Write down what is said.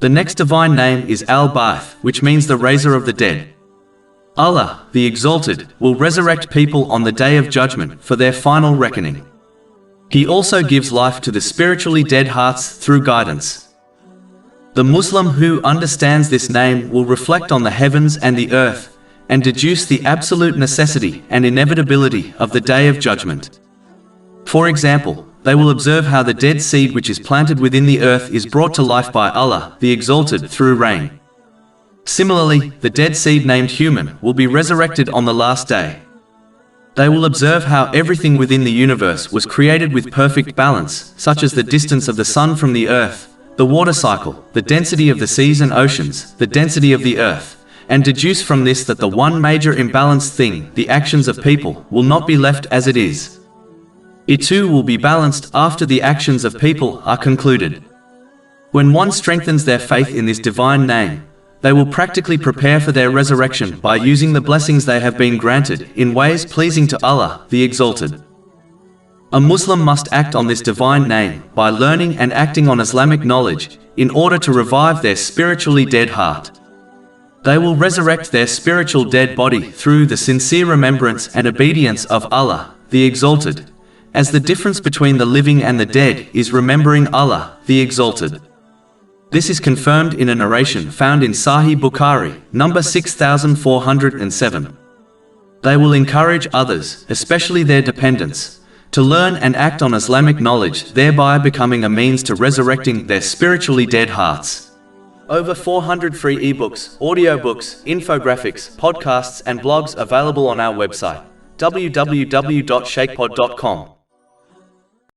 The next divine name is Al-Ba'ath, which means the raiser of the dead. Allah, the Exalted, will resurrect people on the Day of Judgment for their final reckoning. He also gives life to the spiritually dead hearts through guidance. The Muslim who understands this name will reflect on the heavens and the earth, and deduce the absolute necessity and inevitability of the Day of Judgment. For example, they will observe how the dead seed which is planted within the earth is brought to life by Allah, the Exalted, through rain. Similarly, the dead seed named human will be resurrected on the last day. They will observe how everything within the universe was created with perfect balance, such as the distance of the sun from the earth, the water cycle, the density of the seas and oceans, the density of the earth, and deduce from this that the one major imbalanced thing, the actions of people, will not be left as it is. It too will be balanced after the actions of people are concluded. When one strengthens their faith in this divine name, they will practically prepare for their resurrection by using the blessings they have been granted in ways pleasing to Allah, the Exalted. A Muslim must act on this divine name by learning and acting on Islamic knowledge in order to revive their spiritually dead heart. They will resurrect their spiritual dead body through the sincere remembrance and obedience of Allah, the Exalted, as the difference between the living and the dead is remembering Allah, the Exalted. This is confirmed in a narration found in Sahih Bukhari, number 6407. They will encourage others, especially their dependents, to learn and act on Islamic knowledge, thereby becoming a means to resurrecting their spiritually dead hearts. Over 400 free ebooks, audiobooks, infographics, podcasts and blogs available on our website, www.shaykhpod.com.